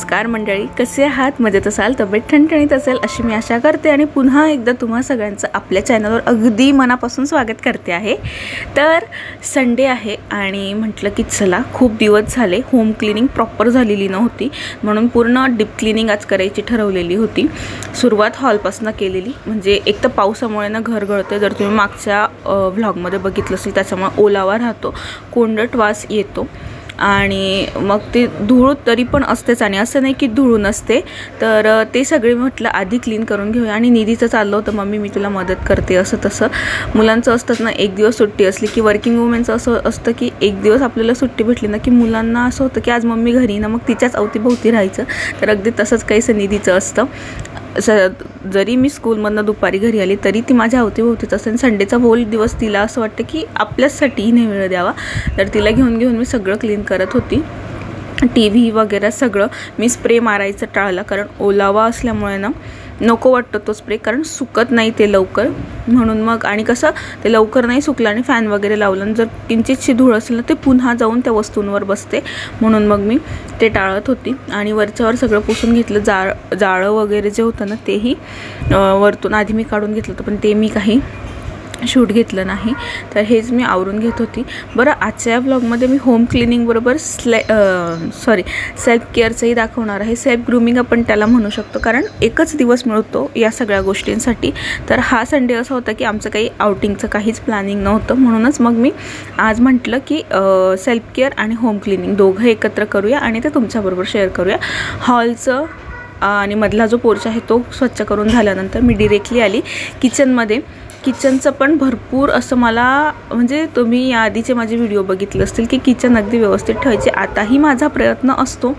नमस्कार मंडळी, कसे आहात? मजेत असाल, तब्येत ठणठणीत असेल अशी मी आशा करते आणि पुन्हा एकदा तुम्हा सगळ्यांचं आपल्या चॅनलवर अगदी मनापासून स्वागत करते आहे। तर संडे आहे आणि म्हटलं की चला, खूप दिवस झाले होम क्लीनिंग प्रॉपर झालेली नव्हती, म्हणून पूर्ण डीप क्लीनिंग आज करायची ठरवलेली होती। सुरुवात हॉलपासून केलेली, म्हणजे एक तर पावसामुळे ना घर गळते, जर तुम्ही मागच्या व्लॉगमध्ये बघितलं असेल त्याच्यामुळे ओलावा राहतो, कोंडट वास येतो आणि मग ते धूळ तरी पण असतेच आणि असं नाही की धूळ नसते। तर ते सगळे म्हटलं आधी क्लीन करून घेऊया आणि निधीचं चाललं होतं मम्मी मी तुला मदत करते असं तसं। मुलांचं असतं ना, एक दिवस सुट्टी असली की वर्किंग वुमेनचं असं असतं की एक दिवस आपल्याला सुट्टी भेटली ना की मुलांना असं होतं की आज मम्मी घरी ना, मग तिच्याच अवतीभोवती राहायचं। तर अगदी तसंच काहीसं निधीचं असतं। जरी मी स्कूलमधनं दुपारी घरी आली तरी ती माझ्या अवतीभोवतीच असते। संडेचा होल दिवस तिला असं वाटतं की आपल्यासाठी नाही वेळ द्यावा, तर तिला घेऊन मी सगळं क्लीन करत होती। TV वगैरे सगळं मी स्प्रे मारायचं टाळलं, कारण ओलावा असल्यामुळे ना नको वाटतं तो स्प्रे, कारण सुकत नाही ते लवकर म्हणून। मग आणि कसं ते लवकर नाही सुकलं आणि फॅन वगैरे लावलं जर किंचितशी धूळ असेल ना ते पुन्हा जाऊन त्या वस्तूंवर बसते, म्हणून मग मी ते टाळत होती। आणि वरच्यावर सगळं पुसून घेतलं, जाळं वगैरे जे होतं ना तेही वरतून आधी मी काढून घेतलं होतं, पण ते मी काही शूट घेतलं नाही, तर हेच मी आवरून घेत होती। बरं, आजच्या व्लॉगमध्ये मी होम क्लिनिंग बरोबर सेल्फ केअरचंही दाखवणार आहे। सेल्फ ग्रूमिंग आपण त्याला म्हणू शकतो, कारण एकच दिवस मिळतो या सगळ्या गोष्टींसाठी। तर हा संडे असा होता की आमचं काही आउटिंगचं काहीच प्लॅनिंग नव्हतं, म्हणूनच मग मी आज म्हटलं की सेल्फ केअर आणि होम क्लिनिंग दोघं एकत्र करूया आणि ते तुमच्याबरोबर शेअर करूया। हॉलचं आणि मधला जो पोर्च आहे तो स्वच्छ करून झाल्यानंतर मी डिरेक्टली आली किचनमध्ये। किचनचं पण भरपूर असं मला, म्हणजे तुम्ही या आधीचे माझे व्हिडिओ बघितले असतील की किचन अगदी व्यवस्थित ठेवायचे। आताही माझा प्रयत्न असतो,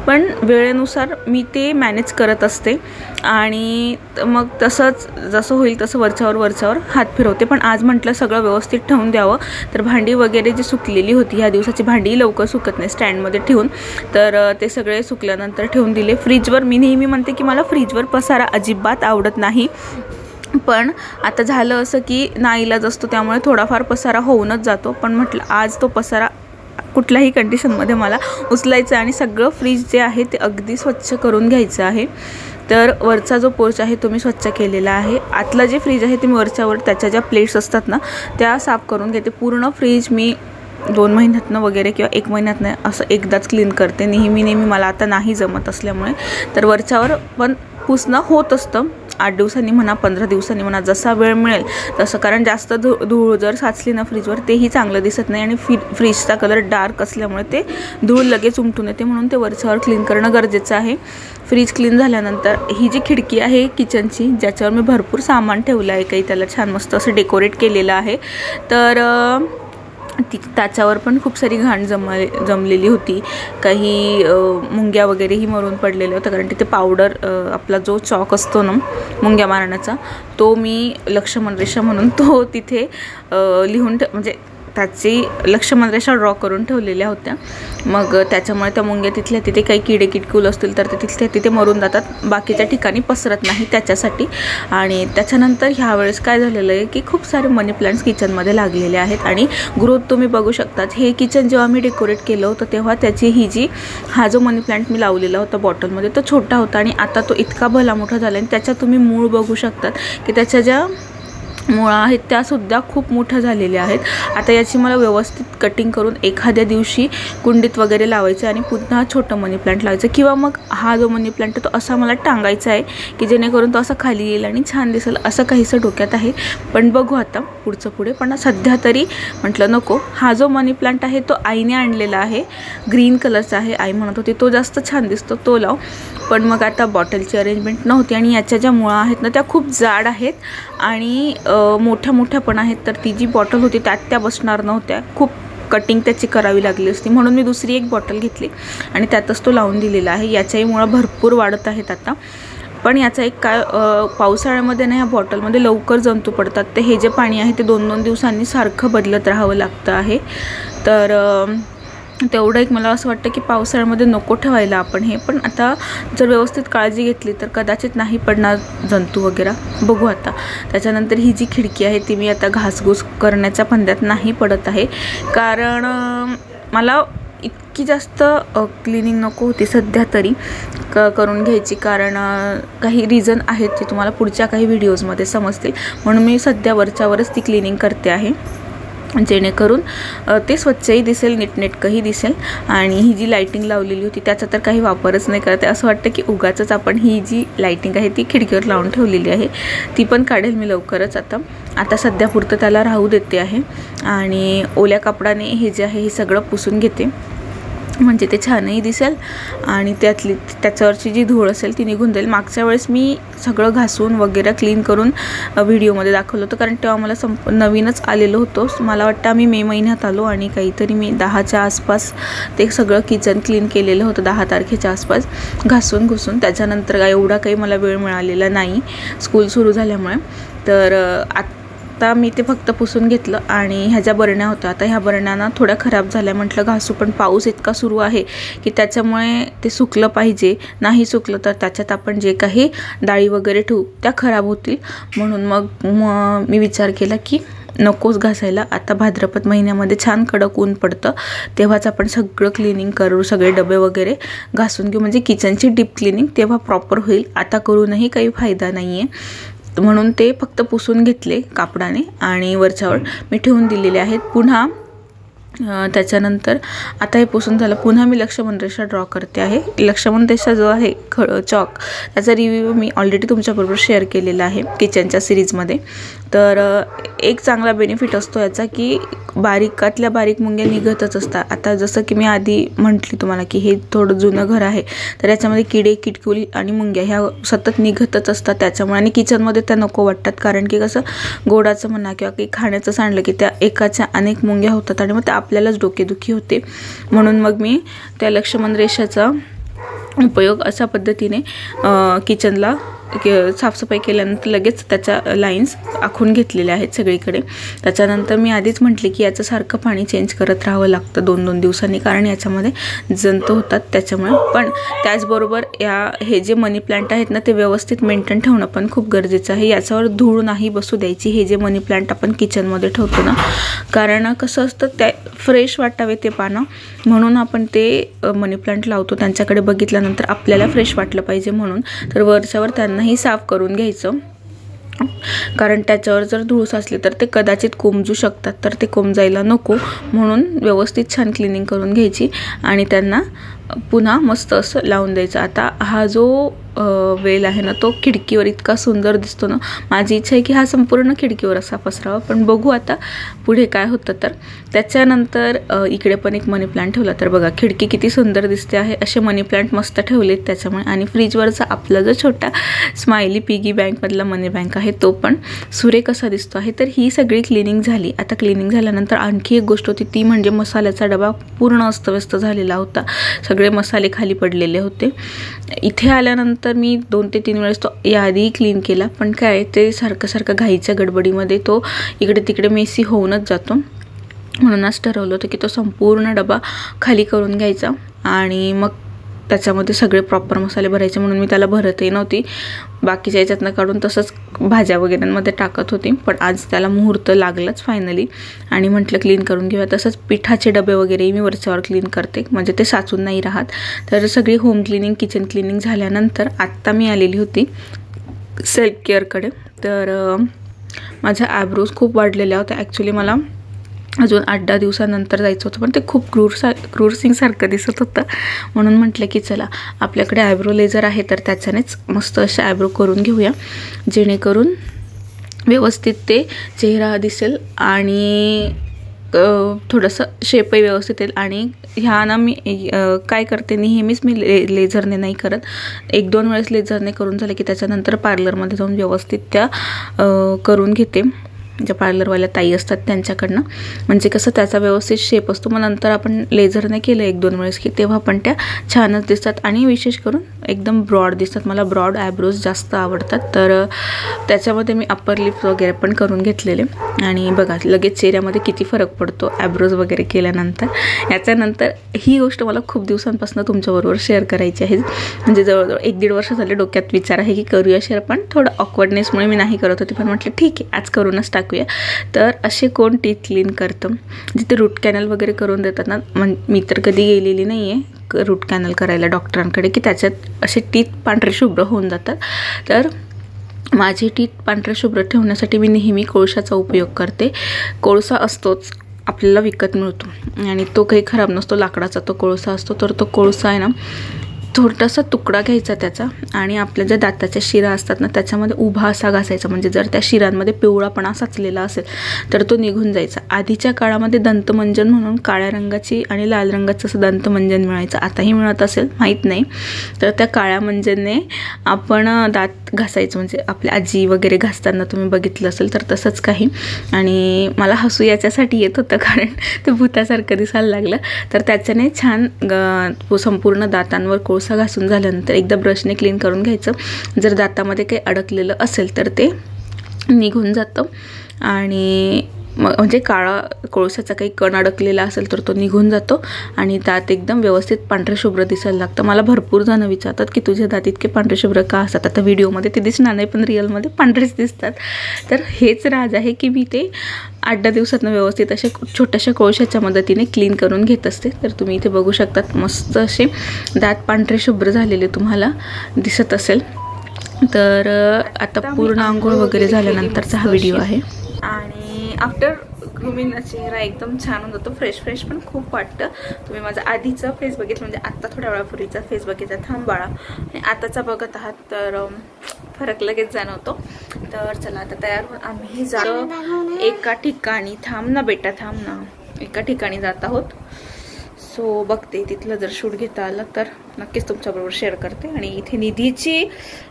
पण वेळेनुसार मी ते मॅनेज करत असते आणि मग तसंच जसं होईल तसं वरच्यावर हात फिरवते। पण आज म्हटलं सगळं व्यवस्थित ठेवून द्यावं, तर भांडी वगैरे जी सुकलेली होती, ह्या दिवसाची भांडी लवकर सुकत नाही स्टँडमध्ये ठेवून, तर ते सगळे सुकल्यानंतर ठेवून दिले फ्रीजवर। मी नेहमी म्हणते की मला फ्रीजवर पसारा अजिबात आवडत नाही, पण आता झालं असं की नाईलाज असतो, त्यामुळे थोडाफार पसारा होऊनच जातो। पण म्हटलं आज तो पसारा कुठल्याही कंडिशनमध्ये मला उचलायचं आणि सगळं फ्रीज जे आहे ते अगदी स्वच्छ करून घ्यायचं आहे। तर वरचा जो पोर्च आहे तो मी स्वच्छ केलेला आहे। आतलं जे फ्रीज आहे ते मी वरच्यावर त्याच्या ज्या प्लेट्स असतात ना त्या साफ करून घेते। पूर्ण फ्रीज मी 2 महिन्यातनं वगैरे किंवा 1 महिन्यातनं असं एकदाच क्लीन करते, नेहमी मला आता नाही जमत असल्यामुळे। तर वरच्यावर पण पुसणं होत असतं, 8 दिवसांनी म्हणा 15 दिवसांनी म्हणा, जसा वेळ मिळेल तसं, कारण जास्त धूळ जर साचली ना फ्रीजवर तेही चांगलं दिसत नाही आणि फ्रीजचा कलर डार्क असल्यामुळे ते धूळ लगेच उमटून येते, म्हणून ते वरच्यावर क्लीन करणं गरजेचं आहे। फ्रीज क्लीन झाल्यानंतर ही जी खिडकी आहे किचनची, ज्याच्यावर मी भरपूर सामान ठेवलं आहे, काही त्याला छान मस्त असं डेकोरेट केलेलं आहे, तर त्याच्यावर पण खूप सारी घाण जमलेली होती। काही मुंग्या वगैरेही मरून पडलेल्या होत्या, कारण तिथे पावडर आपला जो चॉक असतो ना मुंग्या मारण्याचा, तो मी लक्ष्मण रेषा म्हणून तो तिथे लिहून म्हणजे त्याची लक्ष्मण रेषा ड्रॉ करून ठेवलेल्या होत्या। मग त्याच्यामुळे त्या मुंग्या तिथल्या तिथे काही किडे किटकूल असतील तर ते तिथल्या तिथे मरून जातात, बाकीच्या ठिकाणी पसरत नाही त्याच्यासाठी। आणि त्याच्यानंतर ह्या वेळेस काय झालेलं आहे की खूप सारे मनी प्लांट्स किचनमध्ये लागलेले आहेत आणि ग्रोथ तुम्ही बघू शकतात। हे किचन जेव्हा मी डेकोरेट केलं होतं तेव्हा त्याची हा जो मनी प्लांट मी लावलेला होता बॉटलमध्ये तो छोटा होता आणि आता तो इतका भला मोठा झाला आणि त्याच्यात तुम्ही मूळ बघू शकतात की त्याच्या ज्या मुळा आहेत त्यासुद्धा खूप मोठ्या झालेल्या आहेत। आता याची मला व्यवस्थित कटिंग करून एखाद्या दिवशी कुंडीत वगैरे लावायचं आणि पुन्हा छोटं मनी प्लांट लावायचं, किंवा मग हा जो मनी प्लांट तो असा मला टांगायचा आहे की जेणेकरून तो असा खाली येईल आणि छान दिसेल, असं काहीसं डोक्यात आहे। पण बघू आता पुढे, पण सध्या तरी म्हटलं नको। हा जो मनी प्लांट आहे तो आईने आणलेला आहे, ग्रीन कलरचा आहे, आई म्हणत होती तो जास्त छान दिसतो तो लाव, पण मग आता बॉटलची अरेंजमेंट नव्हती आणि याच्या ज्या मुळा आहेत ना त्या खूप जाड आहेत आणि मोठ्या पण आहेत, तर ती जी बॉटल होती त्यात त्या बसणार नव्हत्या, खूप कटिंग त्याची करावी लागली असती, म्हणून मी दुसरी एक बॉटल घेतली आणि त्यातच तो लावून दिलेला आहे। याच्याही मुळा भरपूर वाढत आहेत आता, पण याचा एक काय पावसाळ्यामध्ये ना ह्या बॉटलमध्ये लवकर जंतू पडतात, ते हे जे पाणी आहे ते 2-2 दिवसांनी सारखं बदलत राहावं लागतं आहे। तर तेवढं एक मला असं वाटतं की पावसाळ्यामध्ये नको ठेवायला आपण हे, पण आता जर व्यवस्थित काळजी घेतली तर कदाचित नाही पडणार जंतू वगैरे, बघू आता। त्याच्यानंतर ही जी खिडकी आहे ती मी आता घासघूस करण्याच्या फंद्यात नाही पडत आहे, कारण मला इतकी जास्त क्लिनिंग नको होती सध्या तरी करून घ्यायची, कारण काही रिझन आहेत ते तुम्हाला पुढच्या काही व्हिडिओजमध्ये समजतील. म्हणून मी सध्या वरच्यावरच ती क्लिनिंग करते आहे, जेणेकरून ते स्वच्छही दिसेल, नीटनेटकंही दिसेल. आणि ही जी लाईटिंग लावलेली होती त्याचा तर काही वापरच नाही करते. असं वाटतं की उगाचच आपण ही जी लाईटिंग आहे ती खिडकीवर लावून ठेवलेली आहे. ती पण काढेल मी लवकरच. आता सध्यापुरतं त्याला राहू देते आहे. आणि ओल्या कपडाने हे जे आहे हे सगळं पुसून घेते, म्हणजे ते छानही दिसेल आणि त्याच्यावरची जी धूळ असेल ती निघून जाईल. मागच्या वेळेस मी सगळं घासून वगैरे क्लीन करून व्हिडिओमध्ये दाखवलं होतं, कारण तेव्हा मला नवीनच आलेलं होतं. मला वाटतं आम्ही मे महिन्यात आलो आणि काहीतरी मी 10च्या आसपास ते सगळं किचन क्लीन केलेलं होतं, 10 तारखेच्या आसपास घासून घुसून. त्याच्यानंतर एवढा काही मला वेळ मिळालेला नाही स्कूल सुरू झाल्यामुळे. तर आता मी ते फक्त पुसून घेतलं. आणि ह्या ज्या बरण्या होत्या, आता ह्या बरण्यांना थोड्या खराब झाल्या, म्हटलं घासू, पण पाऊस इतका सुरू आहे की त्याच्यामुळे ते सुकलं पाहिजे. नाही सुकलं तर त्याच्यात आपण जे काही डाळी वगैरे ठेवू त्या खराब होतील. म्हणून मग मी विचार केला की नकोच घासायला. आता भाद्रपद महिन्यामध्ये छान कडक ऊन पडतं, तेव्हाच आपण सगळं क्लिनिंग करू, सगळे डबे वगैरे घासून घेऊ, म्हणजे किचनची डीप क्लिनिंग तेव्हा प्रॉपर होईल. आता करूनही काही फायदा नाही आहे. म्हणून ते फक्त पुसून घेतले कापडाने आणि वरच्यावर मी ठेवून दिलेले आहेत. पुन्हा त्याच्यानंतर आता हे पुसून झालं, पुन्हा मी लक्ष्मण रेषा ड्रॉ करते आहे. लक्ष्मण रेषा जो आहे चॉक, त्याचा रिव्ह्यू मी ऑलरेडी तुमच्याबरोबर शेअर केलेला आहे किचनच्या सिरीजमध्ये. तर एक चांगला बेनिफिट असतो याचा की बारीकातल्या बारीक मुंग्या निघतच असतात. आता जसं की मी आधी म्हटली तुम्हाला की हे थोडं जुनं घर आहे, तर याच्यामध्ये किडे, किटकुली आणि मुंग्या ह्या सतत निघतच असतात त्याच्यामुळे. आणि किचनमध्ये त्या नको वाटतात, कारण की कसं गोडाचं म्हणा किंवा काही खाण्याचं सांडलं की त्या एकाच्या अनेक मुंग्या होतात आणि मग त्या आपल्यालाच डोकेदुखी होते. म्हणून मग मी त्या लक्ष्मण रेषाचा उपयोग अशा पद्धतीने किचनला साफसफाई केल्यानंतर लगेच त्याच्या लाईन्स आखून घेतलेल्या आहेत सगळीकडे. त्याच्यानंतर मी आधीच म्हटले की याचं सारखं पाणी चेंज करत राहावं लागतं 2-2 दिवसांनी, कारण याच्यामध्ये जंतू होतात त्याच्यामुळे. पण त्याचबरोबर हे जे मनी प्लांट आहेत ना, ते व्यवस्थित मेंटेन ठेवणं पण खूप गरजेचं आहे. याच्यावर धूळ नाही बसू द्यायची. हे जे मनी प्लांट आपण किचनमध्ये ठेवतो ना, कारण कसं असतं त्या फ्रेश वाटावे ते पानं, म्हणून आपण ते मनी प्लांट लावतो. त्यांच्याकडे बघितल्यानंतर आपल्याला फ्रेश वाटलं पाहिजे म्हणून. तर वरच्यावर त्यांनाही साफ करून घ्यायचं, कारण त्याच्यावर जर धूळ साचली तर ते कदाचित कोंबजू शकतात, तर ते कोंबजायला नको. म्हणून व्यवस्थित छान क्लिनिंग करून घ्यायची आणि त्यांना पुन्हा मस्त असं लावून द्यायचं. आता हा जो वेल आहे ना, तो खिडकीवर इतका सुंदर दिसतो ना. माझी इच्छा आहे की हा संपूर्ण खिडकीवर असा पसरावा, पण बघू आता पुढे काय होतं. तर त्याच्यानंतर इकडे पण एक मनी प्लांट ठेवला, तर बघा खिडकी किती सुंदर दिसते आहे. असे मनी प्लांट मस्त ठेवलेत त्याच्यामुळे. आणि फ्रीजवरचा आपला जो छोटा स्माइली पिगी बँकमधला मनी बँक आहे तो पण सुरेख कसा दिसतो आहे. तर ही सगळी क्लिनिंग झाली. आता क्लिनिंग झाल्यानंतर आणखी एक गोष्ट होती, ती म्हणजे मसाल्याचा डबा पूर्ण अस्तव्यस्त झालेला होता. सगळे मसाले खाली पडलेले होते. इथे आल्यानंतर मी 2 ते 3 वेळेस तो याआधी क्लीन केला, पण काय ते सारखं घाईच्या गडबडीमध्ये तो इकडे तिकडे मेसी होऊनच जातो. म्हणूनच ठरवलं होतं की तो संपूर्ण डबा खाली करून घ्यायचा आणि मग त्याच्यामध्ये सगळे प्रॉपर मसाले भरायचे. म्हणून मी त्याला भरतही नव्हती, बाकीच्या याच्यातनं काढून तसंच भाज्या वगैरेंमध्ये टाकत होती. पण आज त्याला मुहूर्त लागलाच फायनली आणि म्हटलं क्लीन करून घेऊया. तसंच पिठाचे डबे वगैरेही मी वरच्यावर क्लीन करते, म्हणजे ते साचून नाही राहत. तर सगळी होम क्लिनिंग, किचन क्लिनिंग झाल्यानंतर आत्ता मी आलेली होती सेल्फ केअरकडे. तर माझ्या आयब्रोज खूप वाढलेल्या होत्या. ॲक्च्युली मला अजून 8-10 दिवसानंतर जायचं होतं, पण ते खूप क्रूर सिंगसारखं दिसत होतं. म्हणून म्हटलं की चला आपल्याकडे आयब्रो लेझर आहे, तर त्याच्यानेच मस्त असे आयब्रो करून घेऊया, जेणेकरून व्यवस्थित ते चेहरा दिसेल आणि थोडंसं शेपही व्यवस्थित येईल. आणि ह्या ना मी काय करते, नेहमीच मी लेझरने नाही करत. 1-2 वेळेस लेझरने करून झालं की त्याच्यानंतर पार्लरमध्ये जाऊन व्यवस्थित त्या करून घेते, ज्या पार्लरवाल्या ताई असतात त्यांच्याकडनं. म्हणजे कसं त्याचा व्यवस्थित शेप असतो. मग नंतर आपण लेझरने केलं 1-2 वेळेस की तेव्हा पण त्या छानच दिसतात आणि विशेष करून एकदम ब्रॉड दिसतात. मला ब्रॉड आयब्रोज जास्त आवडतात. तर त्याच्यामध्ये मी अप्पर लिप्स वगैरे पण करून घेतलेले. आणि बघा लगेच चेहऱ्यामध्ये किती फरक पडतो आयब्रोज वगैरे केल्यानंतर. याच्यानंतर ही गोष्ट मला खूप दिवसांपासून तुमच्याबरोबर शेअर करायची आहे. म्हणजे जवळजवळ 1-1.5 वर्ष झाले डोक्यात विचार आहे की करूया शेअर, पण थोडं ऑकवर्डनेसमुळे मी नाही करत होते. पण म्हटलं ठीक आहे आज करूनच टाकूया. टाकूया. तर असे कोण टीथ क्लीन करतं, जिथे रूट कॅनल वगैरे करून देतात ना, मी तर कधी गेलेली नाही आहे रूट कॅनल करायला डॉक्टरांकडे, की त्याच्यात असे टीथ पांढरे शुभ्र होऊन जातात. तर माझी टीथ पांढरे शुभ्र ठेवण्यासाठी मी नेहमी कोळशाचा उपयोग करते. कोळसा असतोच, आपल्याला विकत मिळतो आणि तो काही खराब नसतो, लाकडाचा तो कोळसा असतो. तर तो कोळसा आहे ना, छोटासा तुकडा घ्यायचा त्याचा आणि आपल्या ज्या दाताच्या शिरा असतात ना त्याच्यामध्ये उभा असा घासायचा. म्हणजे जर त्या शिरांमध्ये पिवळापणा साचलेला असेल तर तो निघून जायचा. आधीच्या काळामध्ये दंतमंजन म्हणून काळ्या रंगाची आणि लाल रंगाचं असं दंतमंजन मिळायचं, आताही मिळत असेल माहीत नाही. तर त्या काळ्या मंजनने आपण दात घासायचं, म्हणजे आपल्या आजी वगैरे घासताना तुम्ही बघितलं असेल तर तसंच काही. आणि मला हसू याच्यासाठी येत होतं कारण ते भूतासारखं दिसायला लागलं. तर त्याच्याने छान संपूर्ण दातांवर कोळसा घासून झाल्यानंतर एकदा ब्रशने क्लीन करून घ्यायचं. जर दातामध्ये काही अडकलेलं असेल तर ते निघून जातं आणि म्हणजे काळा कोळशाचा काही कण अडकलेला असेल तर तो निघून जातो आणि दात एकदम व्यवस्थित पांढरे शुभ्र दिसायला लागतं. मला भरपूर जण विचारतात की तुझे दात इतके पांढरे शुभ्र का असतात. आता व्हिडिओमध्ये ते दिसणार नाही पण रिअलमध्ये पांढरेच दिसतात. तर हेच राज आहे की मी ते 8-10 दिवसातनं व्यवस्थित असे छोट्याशा कोळशाच्या मदतीने क्लीन करून घेत असते. तर तुम्ही इथे बघू शकतात मस्त असे दात पांढरे शुभ्र झालेले तुम्हाला दिसत असेल. तर आता पूर्ण अंघोळ वगैरे झाल्यानंतरचा हा व्हिडिओ आहे. आणि आफ्टर ग्रूमिंगचा चेहरा एकदम छान होऊन जातो, फ्रेश पण खूप वाटतं. तुम्ही माझा आधीचा फेस बघितला, म्हणजे आत्ता थोड्या वेळापूर्वीचा फेस बघितला थांब बाळा आणि आताचा बघत आहात तर फरक लगेच जाणवतो. तर चला आता तयार होऊन आम्ही जातो एका ठिकाणी. थांब ना बेटा, थांब ना. एका ठिकाणी जात आहोत. सो बघते तिथलं जर शूट घेता आलं तर नक्कीच तुमच्याबरोबर शेअर करते. आणि इथे निधीची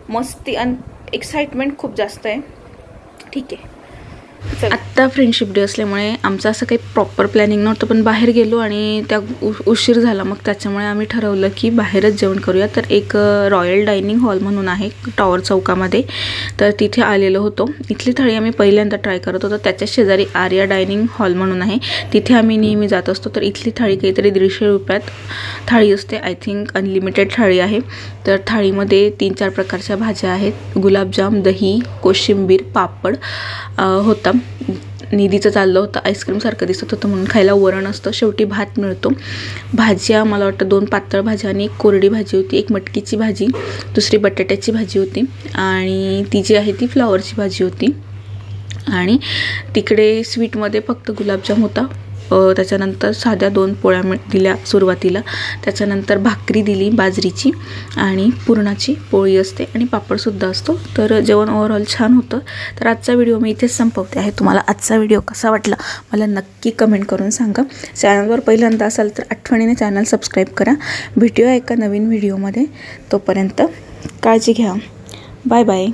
मस्ती आणि एक्साइटमेंट खूप जास्त आहे. ठीक आहे, आत्ता फ्रेंडशिप डे असल्यामुळे आमचं असं काही प्रॉपर प्लॅनिंग नव्हतं, पण बाहेर गेलो आणि त्या उशीर झाला. मग त्याच्यामुळे आम्ही ठरवलं की बाहेरच जेवण करूया. तर एक रॉयल डायनिंग हॉल म्हणून आहे टॉवर चौकामध्ये, तर तिथे आलेलो होतो. इथली थाळी आम्ही पहिल्यांदा ट्राय करत होतो. त्याच्या शेजारी आर्या डायनिंग हॉल म्हणून आहे, तिथे आम्ही नेहमी जात असतो. तर इथली थाळी काहीतरी 150 रुपयात थाळी असते. आय थिंक अनलिमिटेड थाळी आहे. तर थाळीमध्ये 3-4 प्रकारच्या भाज्या आहेत, गुलाबजाम, दही, कोशिंबीर, पापड होता. निधीचं चाललं होतं आईस्क्रीमसारखं दिसत होतं म्हणून खायला. वरण असतं, शेवटी भात मिळतो. भाज्या मला वाटतं 2 पातळ भाज्या आणि 1 कोरडी भाजी होती. 1 मटकीची भाजी, दुसरी बटाट्याची भाजी होती आणि ती जी आहे ती फ्लॉवरची भाजी होती. आणि तिकडे स्वीटमध्ये फक्त गुलाबजाम होता. त्याच्यानंतर साध्या 2 पोळ्या दिल्या सुरुवातीला. त्याच्यानंतर भाकरी दिली बाजरीची आणि पुरणाची पोळी असते आणि पापडसुद्धा असतो. तर जेवण ओव्हरऑल छान होतं. तर आजचा व्हिडिओ मी इथेच संपवते आहे. तुम्हाला आजचा व्हिडिओ कसा वाटला मला नक्की कमेंट करून सांगा. चॅनलवर पहिल्यांदा असाल तर आठवणीने चॅनल सबस्क्राईब करा. भेटूया एका नवीन व्हिडिओमध्ये. तोपर्यंत काळजी घ्या. Bye bye.